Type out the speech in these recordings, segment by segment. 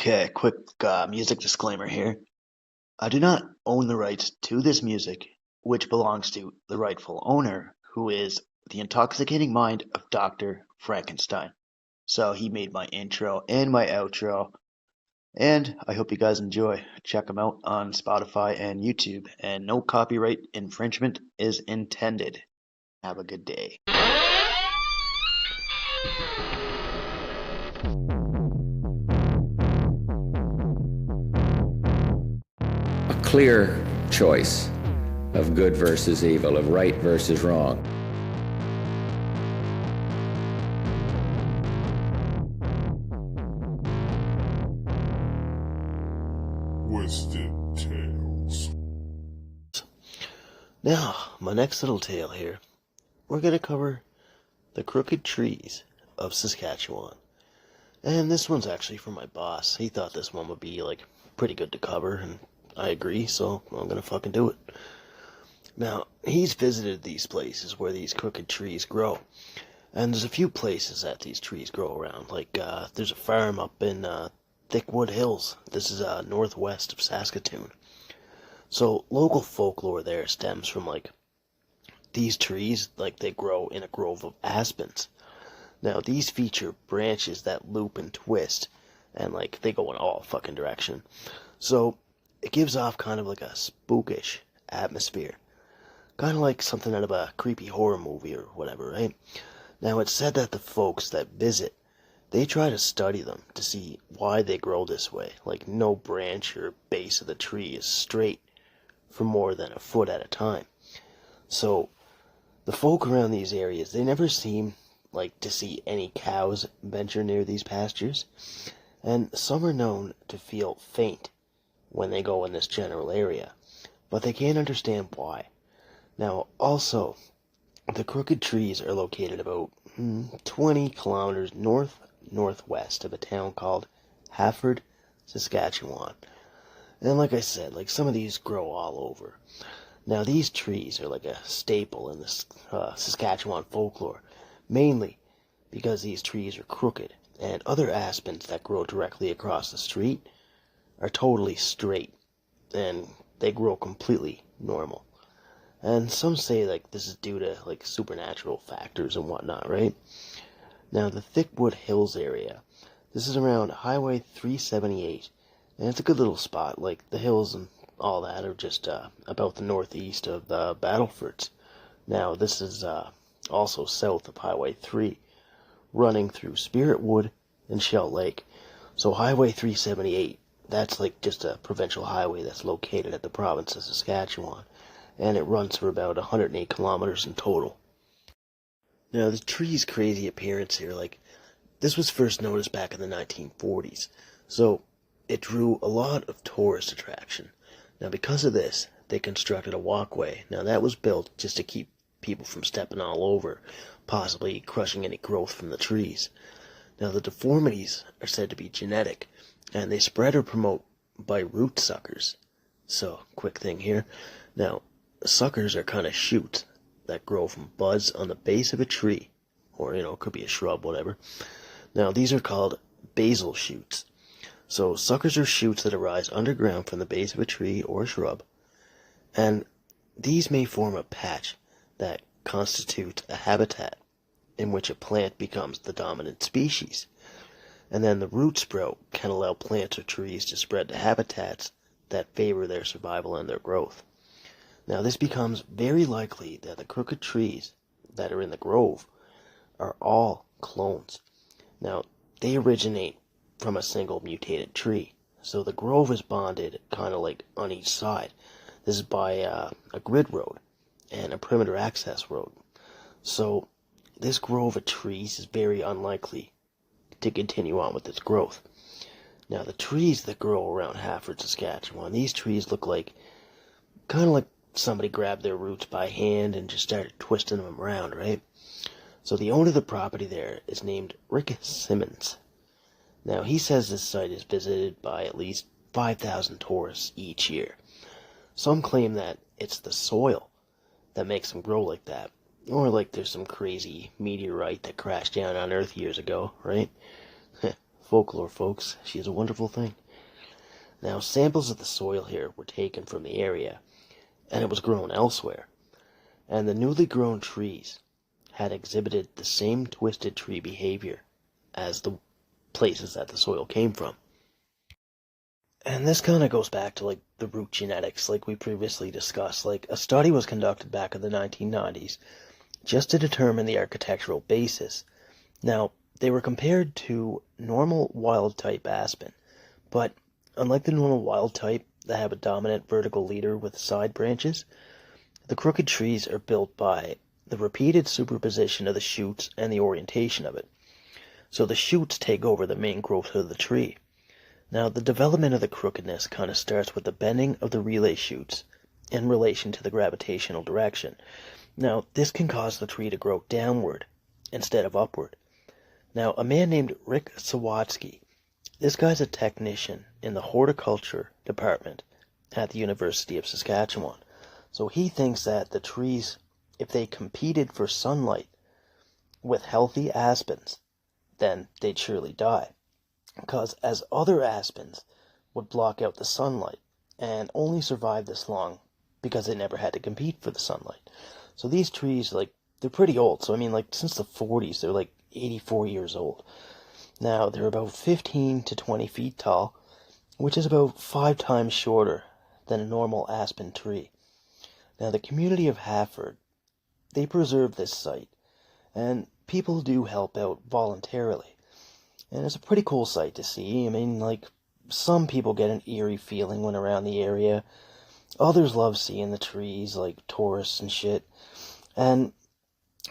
Okay, quick music disclaimer here. I do not own the rights to this music, which belongs to the rightful owner, who is the intoxicating mind of Dr. Frankenstein. So he made my intro and my outro, and I hope you guys enjoy. Check them out on Spotify and YouTube, and no copyright infringement is intended. Have a good day. A clear choice of good versus evil, of right versus wrong. Twisted Tales. Now, my next little tale here, we're going to cover the crooked trees of Saskatchewan. And this one's actually from my boss. He thought this one would be, pretty good to cover, and I agree, so I'm gonna fucking do it. Now, he's visited these places where these crooked trees grow. And there's a few places that these trees grow around. There's a farm up in Thickwood Hills. This is northwest of Saskatoon. So, local folklore there stems from, these trees, they grow in a grove of aspens. Now, these feature branches that loop and twist, and, they go in all fucking direction. So, it gives off kind of like a spookish atmosphere. Kind of like something out of a creepy horror movie or whatever, right? Now, it's said that the folks that visit, they try to study them to see why they grow this way. Like, no branch or base of the tree is straight for more than a foot at a time. So, the folk around these areas, they never seem to see any cows venture near these pastures, and some are known to feel faint when they go in this general area, but they can't understand why. Now, also, the crooked trees are located about 20 kilometers northwest of a town called Hafford, Saskatchewan. And like I said, some of these grow all over. Now, these trees are like a staple in the Saskatchewan folklore, mainly because these trees are crooked, and other aspens that grow directly across the street are totally straight, and they grow completely normal. And some say this is due to supernatural factors and whatnot, right? Now, the Thickwood Hills area, this is around Highway 378, and it's a good little spot. The hills and all that are just about the northeast of the Battlefords. Now, this is also south of Highway 3, running through Spirit Wood and Shell Lake. So Highway 378, that's just a provincial highway that's located at the province of Saskatchewan, and it runs for about 108 kilometers in total. Now, the tree's crazy appearance here, this was first noticed back in the 1940s, so it drew a lot of tourist attraction. Now, because of this, they constructed a walkway. Now, that was built just to keep people from stepping all over, possibly crushing any growth from the trees. Now, the deformities are said to be genetic, and they spread or promote by root suckers. So, quick thing here. Now, suckers are kind of shoots that grow from buds on the base of a tree, or, it could be a shrub, whatever. Now, these are called basal shoots. So, suckers are shoots that arise underground from the base of a tree or shrub, and these may form a patch that constitute a habitat in which a plant becomes the dominant species. And then the root sprout can allow plants or trees to spread to habitats that favor their survival and their growth. Now, this becomes very likely that the crooked trees that are in the grove are all clones. Now, they originate from a single mutated tree. So the grove is bonded kind of on each side. This is by a grid road and a perimeter access road. So this grove of trees is very unlikely to continue on with its growth. Now, the trees that grow around Hafford, Saskatchewan, these trees look kind of like somebody grabbed their roots by hand and just started twisting them around, right? So the owner of the property there is named Rick Simmons. Now, he says this site is visited by at least 5,000 tourists each year. Some claim that it's the soil that makes them grow like that, or there's some crazy meteorite that crashed down on Earth years ago, right? folklore, folks. She is a wonderful thing. Now, samples of the soil here were taken from the area, and it was grown elsewhere. And the newly grown trees had exhibited the same twisted tree behavior as the places that the soil came from. And this kind of goes back to, the root genetics, like we previously discussed. A study was conducted back in the 1990s just to determine the architectural basis. Now, they were compared to normal wild-type aspen, but unlike the normal wild-type that have a dominant vertical leader with side branches, the crooked trees are built by the repeated superposition of the shoots and the orientation of it. So the shoots take over the main growth of the tree. Now, the development of the crookedness kind of starts with the bending of the relay shoots in relation to the gravitational direction. Now, this can cause the tree to grow downward instead of upward. Now, a man named Rick Sawatsky, this guy's a technician in the horticulture department at the University of Saskatchewan. So he thinks that the trees, if they competed for sunlight with healthy aspens, then they'd surely die. Because as other aspens would block out the sunlight and only survive this long because they never had to compete for the sunlight. So these trees, they're pretty old. So, since the 40s, they're 84 years old. Now, they're about 15 to 20 feet tall, which is about 5 times shorter than a normal aspen tree. Now, the community of Hafford, they preserve this site, and people do help out voluntarily. And it's a pretty cool sight to see. Some people get an eerie feeling when around the area. Others love seeing the trees, like tourists and shit. And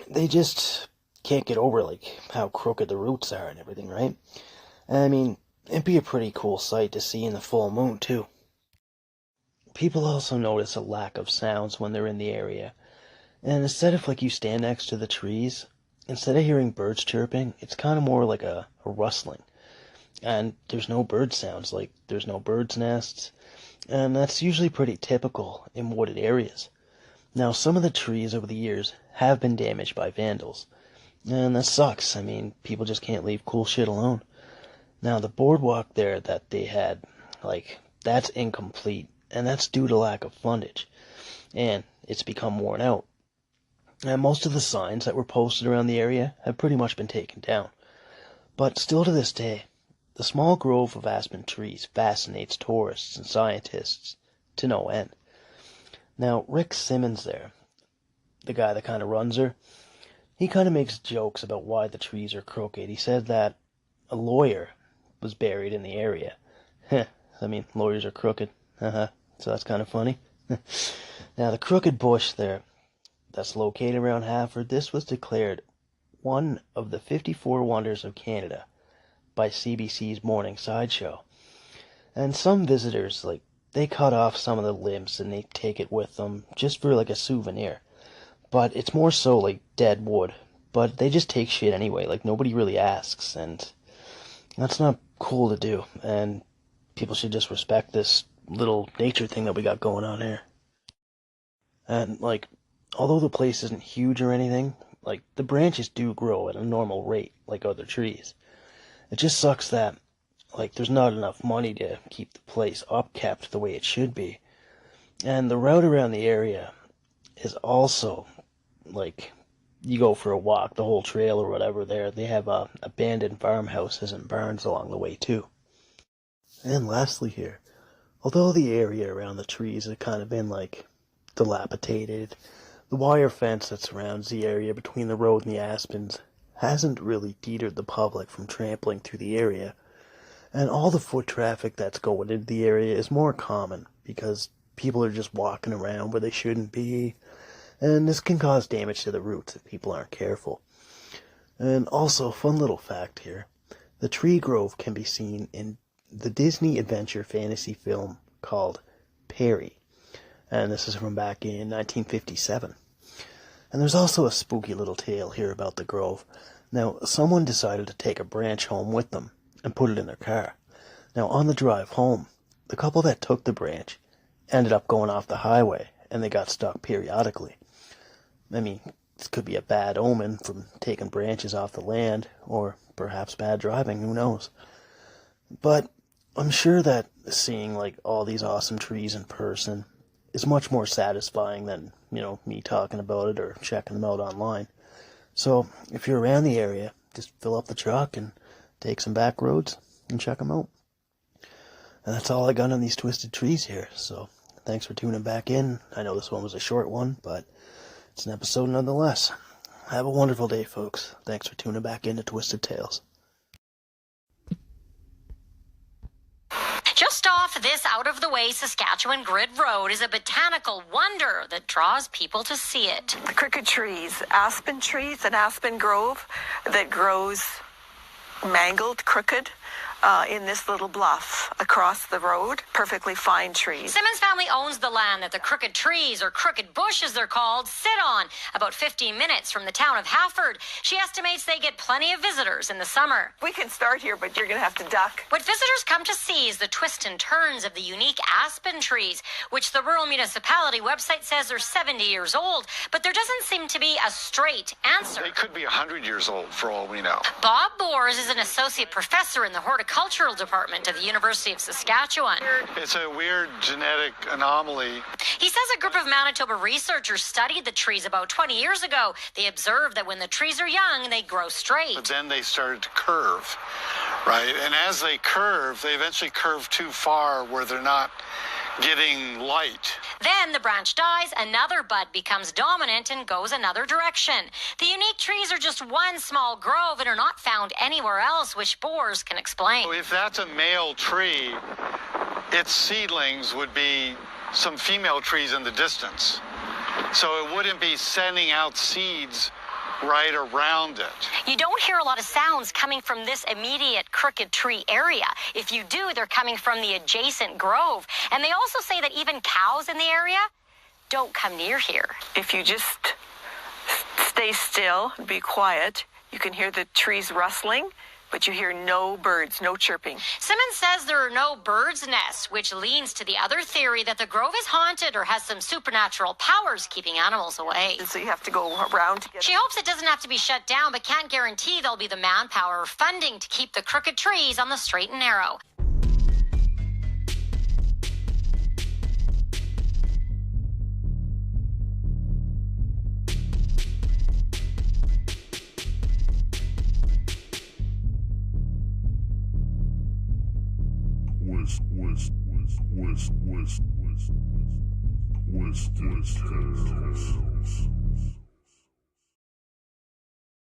they just can't get over, how crooked the roots are and everything, right? It'd be a pretty cool sight to see in the full moon, too. People also notice a lack of sounds when they're in the area. And instead of, you stand next to the trees, instead of hearing birds chirping, it's kind of more like a rustling. And there's no bird sounds, there's no birds' nests. And that's usually pretty typical in wooded areas. Now, some of the trees over the years have been damaged by vandals. And that sucks. People just can't leave cool shit alone. Now, the boardwalk there that they had, that's incomplete. And that's due to lack of fundage. And it's become worn out. And most of the signs that were posted around the area have pretty much been taken down. But still to this day, the small grove of aspen trees fascinates tourists and scientists to no end. Now, Rick Simmons there, the guy that kind of runs her, he kind of makes jokes about why the trees are crooked. He said that a lawyer was buried in the area. Lawyers are crooked. So that's kind of funny. Now, the crooked bush there, that's located around Hafford, this was declared one of the 54 wonders of Canada by CBC's Morning Sideshow. And some visitors, they cut off some of the limbs and they take it with them just for a souvenir. But it's more so dead wood. But they just take shit anyway, nobody really asks, and that's not cool to do. And people should just respect this little nature thing that we got going on here. And although the place isn't huge or anything, the branches do grow at a normal rate like other trees. It just sucks that, there's not enough money to keep the place upkept the way it should be. And the route around the area is also, you go for a walk, the whole trail or whatever there. They have abandoned farmhouses and barns along the way, too. And lastly here, although the area around the trees has kind of been, dilapidated, the wire fence that surrounds the area between the road and the aspens hasn't really deterred the public from trampling through the area. And all the foot traffic that's going into the area is more common because people are just walking around where they shouldn't be. And this can cause damage to the roots if people aren't careful. And also, fun little fact here, the tree grove can be seen in the Disney adventure fantasy film called Perry. And this is from back in 1957. And there's also a spooky little tale here about the grove. Now, someone decided to take a branch home with them and put it in their car. Now, on the drive home, the couple that took the branch ended up going off the highway, and they got stuck periodically. This could be a bad omen from taking branches off the land, or perhaps bad driving, who knows. But I'm sure that seeing like all these awesome trees in person is much more satisfying than, me talking about it or checking them out online. So if you're around the area, just fill up the truck and take some back roads and check them out. And that's all I got on these twisted trees here. So thanks for tuning back in. I know this one was a short one, but it's an episode nonetheless. Have a wonderful day, folks. Thanks for tuning back into Twisted Tales. Just off this out-of-the-way Saskatchewan grid road is a botanical wonder that draws people to see it. The crooked trees, aspen trees, an aspen grove that grows mangled, crooked, in this little bluff across the road. Perfectly fine trees. Simmons family owns the land that the crooked trees, or crooked bush as they're called, sit on, about 15 minutes from the town of Hafford. She estimates they get plenty of visitors in the summer. We can start here, but you're going to have to duck. What visitors come to see is the twists and turns of the unique aspen trees, which the rural municipality website says are 70 years old, but there doesn't seem to be a straight answer. They could be 100 years old for all we know. Bob Boers is an associate professor in the horticultural department at the University of Saskatchewan. It's a weird genetic anomaly. He says a group of Manitoba researchers studied the trees about 20 years ago. They observed that when the trees are young, they grow straight. But then they started to curve, right? And as they curve, they eventually curve too far where they're not getting light. Then the branch dies, another bud becomes dominant and goes another direction. The unique trees are just one small grove and are not found anywhere else, which Boers can explain. So if that's a male tree, its seedlings would be some female trees in the distance. So it wouldn't be sending out seeds right around it. You don't hear a lot of sounds coming from this immediate crooked tree area. If you do, they're coming from the adjacent grove. And they also say that even cows in the area don't come near here. If you just stay still, be quiet, you can hear the trees rustling, but you hear no birds, no chirping. Simmons says there are no birds' nests, which leans to the other theory that the grove is haunted or has some supernatural powers keeping animals away. So you have to go around to get... She hopes it doesn't have to be shut down, but can't guarantee there'll be the manpower or funding to keep the crooked trees on the straight and narrow. Twisted Tales.